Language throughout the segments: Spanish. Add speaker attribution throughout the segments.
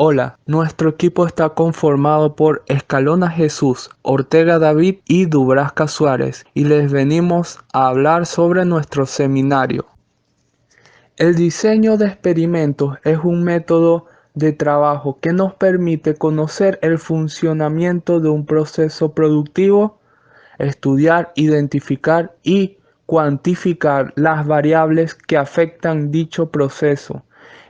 Speaker 1: Hola, nuestro equipo está conformado por Escalona Jesús, Ortega David y Dubrasca Suárez, y les venimos a hablar sobre nuestro seminario. El diseño de experimentos es un método de trabajo que nos permite conocer el funcionamiento de un proceso productivo, estudiar, identificar y cuantificar las variables que afectan dicho proceso,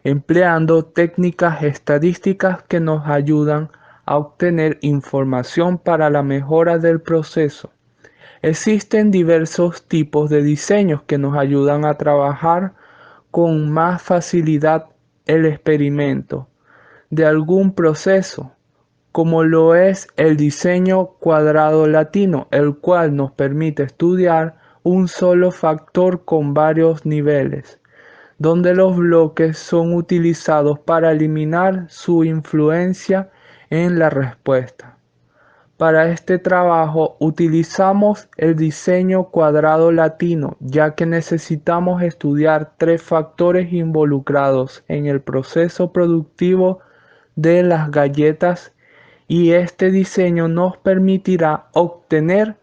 Speaker 1: empleando técnicas estadísticas que nos ayudan a obtener información para la mejora del proceso. Existen diversos tipos de diseños que nos ayudan a trabajar con más facilidad el experimento de algún proceso, como lo es el diseño cuadrado latino, el cual nos permite estudiar un solo factor con varios niveles, donde los bloques son utilizados para eliminar su influencia en la respuesta. Para este trabajo utilizamos el diseño cuadrado latino, ya que necesitamos estudiar tres factores involucrados en el proceso productivo de las galletas, y este diseño nos permitirá obtener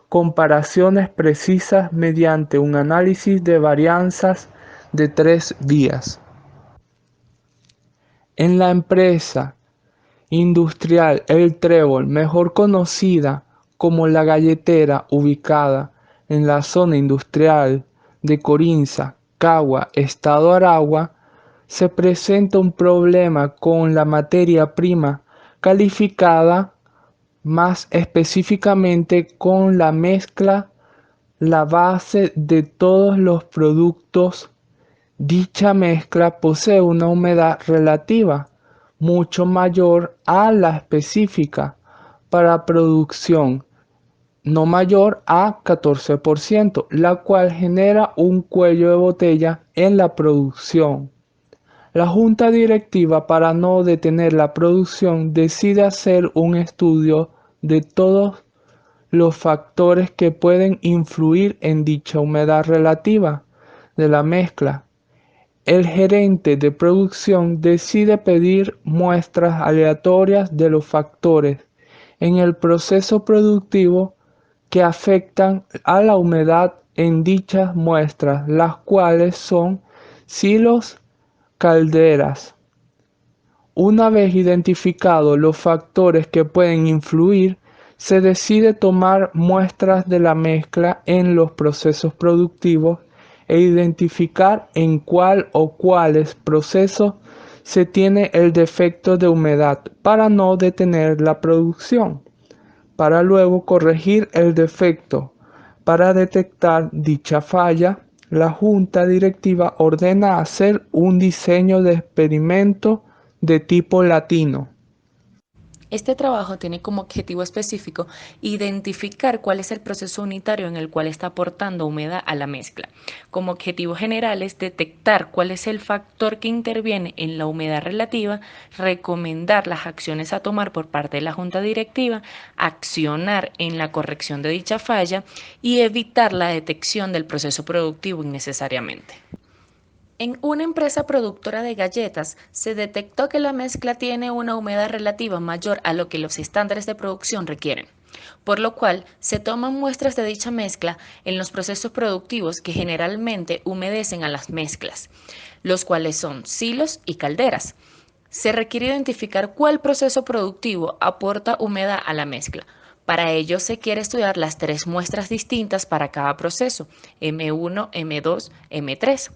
Speaker 1: comparaciones precisas mediante un análisis de varianzas de tres vías. En la empresa industrial El Trébol, mejor conocida como La Galletera, ubicada en la zona industrial de Corinza, Cagua, Estado Aragua, se presenta un problema con la materia prima calificada, más específicamente con la mezcla, la base de todos los productos. Dicha mezcla posee una humedad relativa mucho mayor a la específica para producción, no mayor a 14%, la cual genera un cuello de botella en la producción. La junta directiva, para no detener la producción, decide hacer un estudio de todos los factores que pueden influir en dicha humedad relativa de la mezcla. El gerente de producción decide pedir muestras aleatorias de los factores en el proceso productivo que afectan a la humedad en dichas muestras, las cuales son silos, calderas. Una vez identificados los factores que pueden influir, se decide tomar muestras de la mezcla en los procesos productivos e identificar en cuál o cuáles procesos se tiene el defecto de humedad para no detener la producción, para luego corregir el defecto. Para detectar dicha falla, la junta directiva ordena hacer un diseño de experimento de tipo latino.
Speaker 2: Este trabajo tiene como objetivo específico identificar cuál es el proceso unitario en el cual está aportando humedad a la mezcla. Como objetivo general es detectar cuál es el factor que interviene en la humedad relativa, recomendar las acciones a tomar por parte de la junta directiva, accionar en la corrección de dicha falla y evitar la detección del proceso productivo innecesariamente. En una empresa productora de galletas se detectó que la mezcla tiene una humedad relativa mayor a lo que los estándares de producción requieren, por lo cual se toman muestras de dicha mezcla en los procesos productivos que generalmente humedecen a las mezclas, los cuales son silos y calderas. Se requiere identificar cuál proceso productivo aporta humedad a la mezcla. Para ello se quiere estudiar las tres muestras distintas para cada proceso, M1, M2, M3.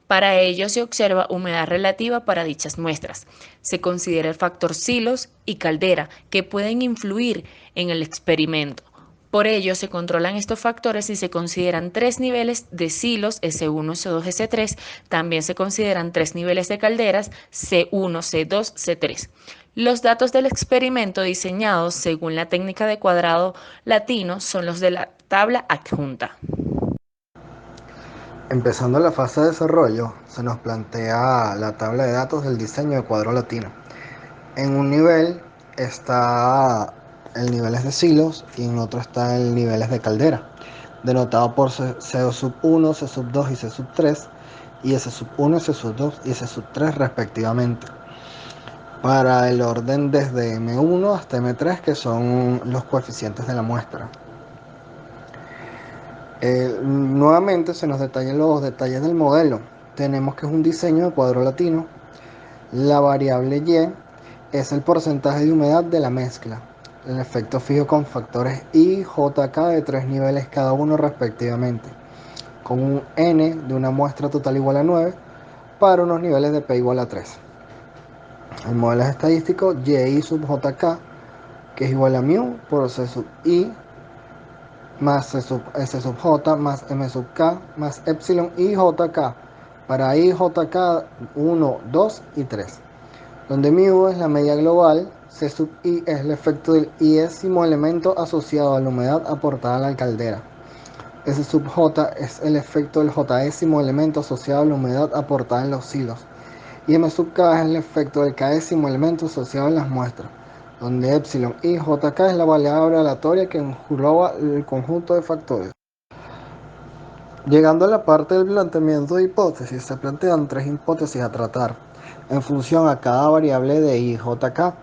Speaker 2: Para ello se observa humedad relativa para dichas muestras. Se considera el factor silos y caldera que pueden influir en el experimento. Por ello se controlan estos factores y se consideran tres niveles de silos S1, S2, S3. También se consideran tres niveles de calderas C1, C2, C3. Los datos del experimento diseñados según la técnica de cuadrado latino son los de la tabla adjunta.
Speaker 3: Empezando la fase de desarrollo, se nos plantea la tabla de datos del diseño de cuadro latino. En un nivel está el niveles de silos y en otro está el niveles de caldera, denotado por C sub 1, C sub 2 y C sub 3, y S sub 1, C sub 2 y S sub 3 respectivamente. para el orden desde M1 hasta M3, que son los coeficientes de la muestra. Nuevamente se nos detallan los detalles del modelo. Tenemos que es un diseño de cuadro latino. La variable Y es el porcentaje de humedad de la mezcla. El efecto fijo con factores I y JK de 3 niveles cada uno respectivamente, con un N de una muestra total igual a 9 para unos niveles de P igual a 3. El modelo es estadístico Y sub JK, que es igual a mu por C sub I más S sub J más M sub K más epsilon I JK para I JK 1, 2 y 3, donde mu es la media global, C sub I es el efecto del iésimo elemento asociado a la humedad aportada a la caldera, S sub J es el efecto del jésimo elemento asociado a la humedad aportada en los silos, y M sub K es el efecto del késimo elemento asociado en las muestras, donde epsilon I JK es la variable aleatoria que engloba el conjunto de factores. Llegando a la parte del planteamiento de hipótesis, se plantean 3 hipótesis a tratar en función a cada variable de I y JK,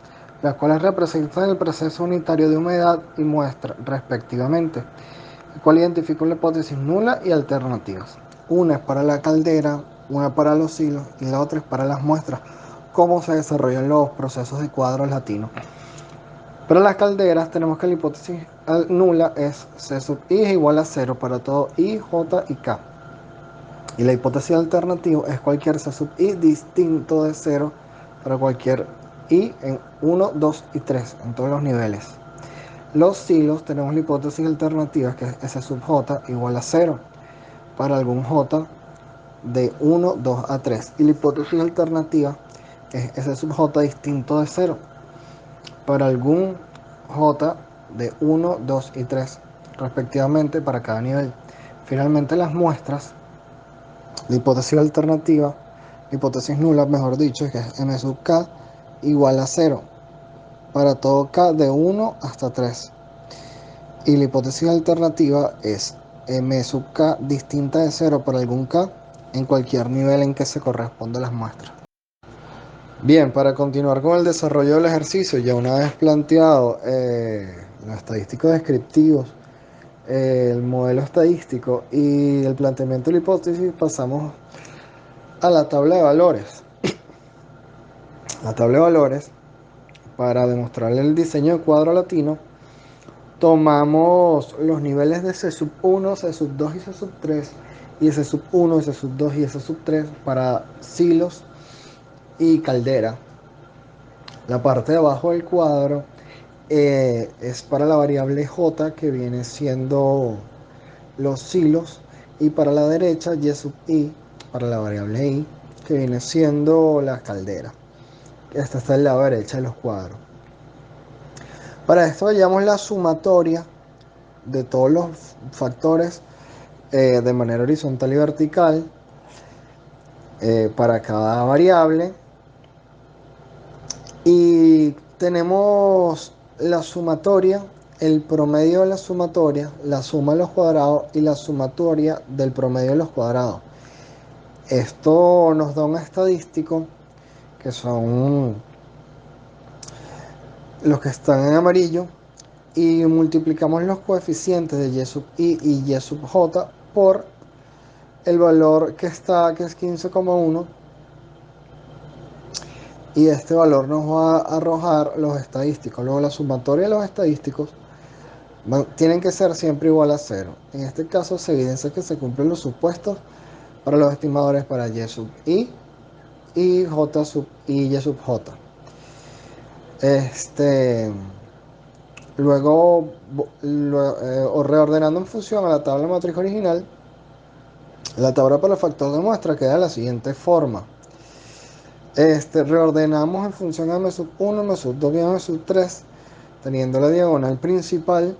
Speaker 3: las cuales representan el proceso unitario de humedad y muestra respectivamente, el cual identifica una hipótesis nula y alternativas. Una es para la caldera, una para los hilos y la otra es para las muestras, cómo se desarrollan los procesos de cuadros latinos. Para las calderas tenemos que la hipótesis nula es C sub I es igual a 0 para todo I, J y K. Y la hipótesis alternativa es cualquier C sub I distinto de 0 para cualquier I en 1, 2 y 3 en todos los niveles. Los silos tenemos la hipótesis alternativa que es S sub J igual a 0 para algún J de 1, 2 a 3. Y la hipótesis alternativa es S sub J distinto de 0 para algún J de 1, 2 y 3 respectivamente para cada nivel. Finalmente las muestras, la hipótesis alternativa, la hipótesis nula mejor dicho, es que es M sub K igual a 0 para todo K de 1 hasta 3. Y la hipótesis alternativa es M sub K distinta de 0 para algún K en cualquier nivel en que se correspondan las muestras. Bien, para continuar con el desarrollo del ejercicio, ya una vez planteado los estadísticos descriptivos, el modelo estadístico y el planteamiento de la hipótesis, pasamos a la tabla de valores. La tabla de valores, para demostrar el diseño de cuadro latino, tomamos los niveles de C sub 1, C sub 2 y C sub 3, y S sub 1, S sub 2 y S sub 3 para silos y caldera. La parte de abajo del cuadro es para la variable J, que viene siendo los silos, y para la derecha Y sub I, para la variable I, que viene siendo la caldera. Esta está en la derecha de los cuadros. Para esto hallamos la sumatoria de todos los factores de manera horizontal y vertical para cada variable, y tenemos la sumatoria, el promedio de la sumatoria, la suma de los cuadrados y la sumatoria del promedio de los cuadrados. Esto nos da un estadístico que son los que están en amarillo, y multiplicamos los coeficientes de Y sub I y Y sub J por el valor que está, que es 15,1, y este valor nos va a arrojar los estadísticos. Luego la sumatoria de los estadísticos tienen que ser siempre igual a 0. En este caso se evidencia que se cumplen los supuestos para los estimadores para Y sub I y J sub I y Y sub J. Luego, reordenando en función a la tabla matriz original, la tabla para el factor de muestra queda de la siguiente forma. Reordenamos en función a M sub 1, M sub 2 y M sub 3, teniendo la diagonal principal.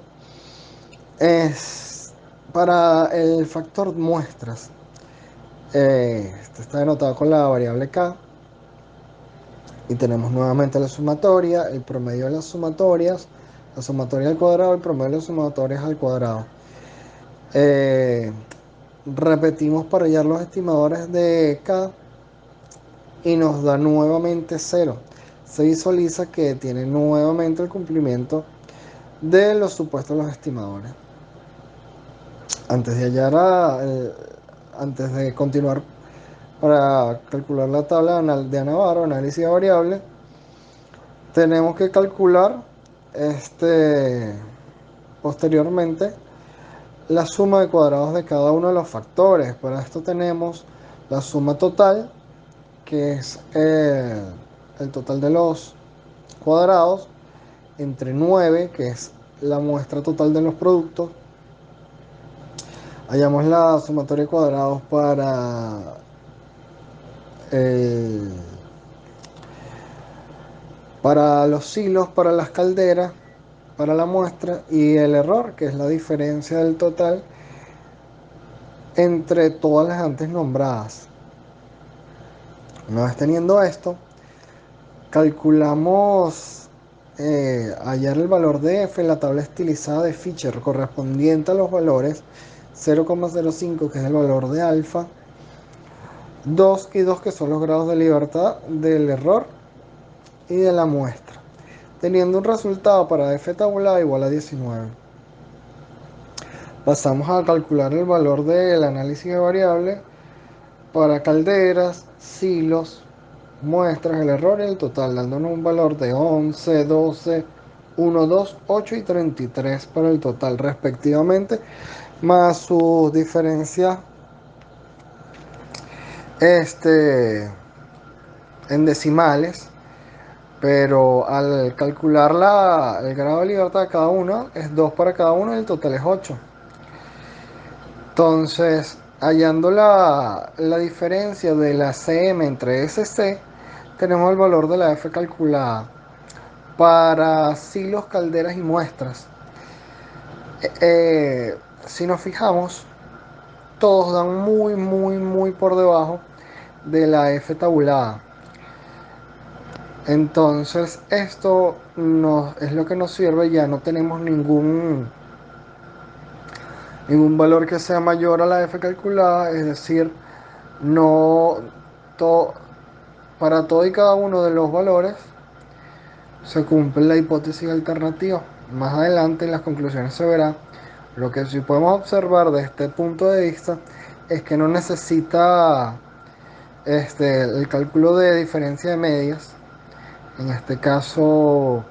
Speaker 3: Es para el factor muestras. Este está denotado con la variable K. Y tenemos nuevamente la sumatoria, el promedio de las sumatorias, la sumatoria al cuadrado, el promedio de las sumatorias al cuadrado. Repetimos para hallar los estimadores de K y nos da nuevamente 0. se visualiza que tiene nuevamente el cumplimiento de los supuestos de los estimadores. Antes de antes de continuar para calcular la tabla de Navarro, análisis de variables, tenemos que calcular posteriormente la suma de cuadrados de cada uno de los factores. Para esto tenemos la suma total, que es el total de los cuadrados, entre 9, que es la muestra total de los productos. Hallamos la sumatoria de cuadrados para los silos, para las calderas, para la muestra, y el error, que es la diferencia del total entre todas las antes nombradas. Una vez teniendo esto, calculamos hallar el valor de f en la tabla estilizada de Fisher correspondiente a los valores 0,05, que es el valor de alfa, 2 y 2, que son los grados de libertad del error y de la muestra, teniendo un resultado para f tabulada igual a 19. Pasamos a calcular el valor del análisis de variables para calderas, silos, muestras, el error y el total, dándonos un valor de 11, 12, 1, 2, 8 y 33 para el total respectivamente, más sus diferencias en decimales. Pero al calcular el grado de libertad de cada uno, es 2 para cada uno y el total es 8. Entonces, hallando la diferencia de la CM entre SC, tenemos el valor de la F calculada para silos, calderas y muestras. Si nos fijamos, todos dan muy por debajo de la F tabulada. Entonces esto es lo que nos sirve. Ya no tenemos ningún valor que sea mayor a la F calculada, es decir, no para todo y cada uno de los valores se cumple la hipótesis alternativa. Más adelante en las conclusiones se verá. Lo que sí podemos observar de este punto de vista es que no necesita el cálculo de diferencia de medias. En este caso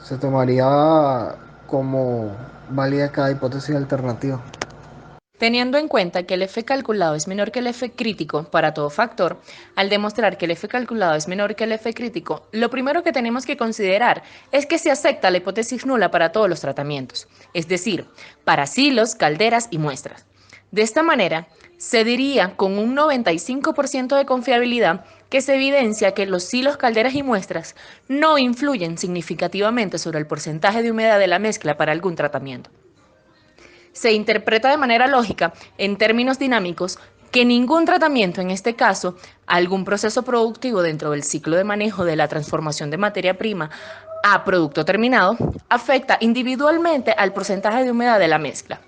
Speaker 3: se tomaría como válida cada hipótesis alternativa.
Speaker 2: Teniendo en cuenta que el F calculado es menor que el F crítico para todo factor, al demostrar que el F calculado es menor que el F crítico, lo primero que tenemos que considerar es que se acepta la hipótesis nula para todos los tratamientos, es decir, para silos, calderas y muestras. De esta manera, se diría con un 95% de confiabilidad que se evidencia que los silos, calderas y muestras no influyen significativamente sobre el porcentaje de humedad de la mezcla para algún tratamiento. Se interpreta de manera lógica, en términos dinámicos, que ningún tratamiento, en este caso, algún proceso productivo dentro del ciclo de manejo de la transformación de materia prima a producto terminado, afecta individualmente al porcentaje de humedad de la mezcla.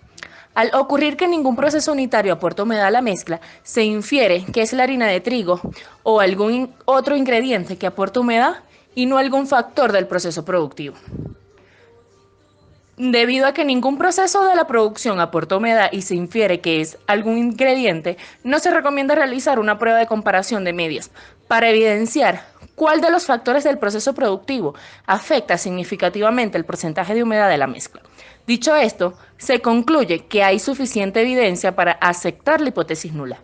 Speaker 2: Al ocurrir que ningún proceso unitario aporta humedad a la mezcla, se infiere que es la harina de trigo o algún otro ingrediente que aporta humedad y no algún factor del proceso productivo. Debido a que ningún proceso de la producción aporta humedad y se infiere que es algún ingrediente, no se recomienda realizar una prueba de comparación de medias para evidenciar cuál de los factores del proceso productivo afecta significativamente el porcentaje de humedad de la mezcla. Dicho esto, se concluye que hay suficiente evidencia para aceptar la hipótesis nula.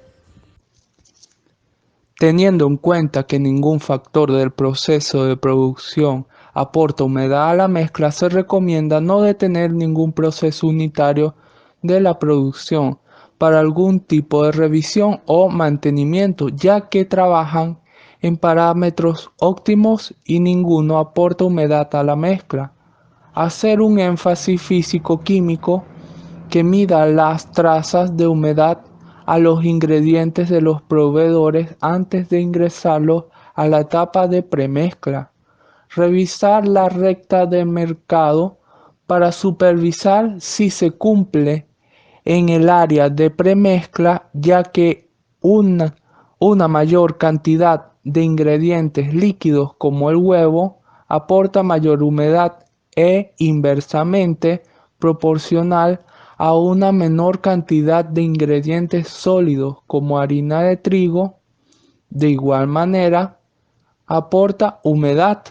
Speaker 1: Teniendo en cuenta que ningún factor del proceso de producción aporta humedad a la mezcla, se recomienda no detener ningún proceso unitario de la producción para algún tipo de revisión o mantenimiento, ya que trabajan en parámetros óptimos y ninguno aporta humedad a la mezcla. Hacer un énfasis físico-químico que mida las trazas de humedad a los ingredientes de los proveedores antes de ingresarlos a la etapa de premezcla. Revisar la recta de mercado para supervisar si se cumple en el área de premezcla, ya que una mayor cantidad de ingredientes líquidos como el huevo aporta mayor humedad e inversamente proporcional a una menor cantidad de ingredientes sólidos como harina de trigo. De igual manera, aporta humedad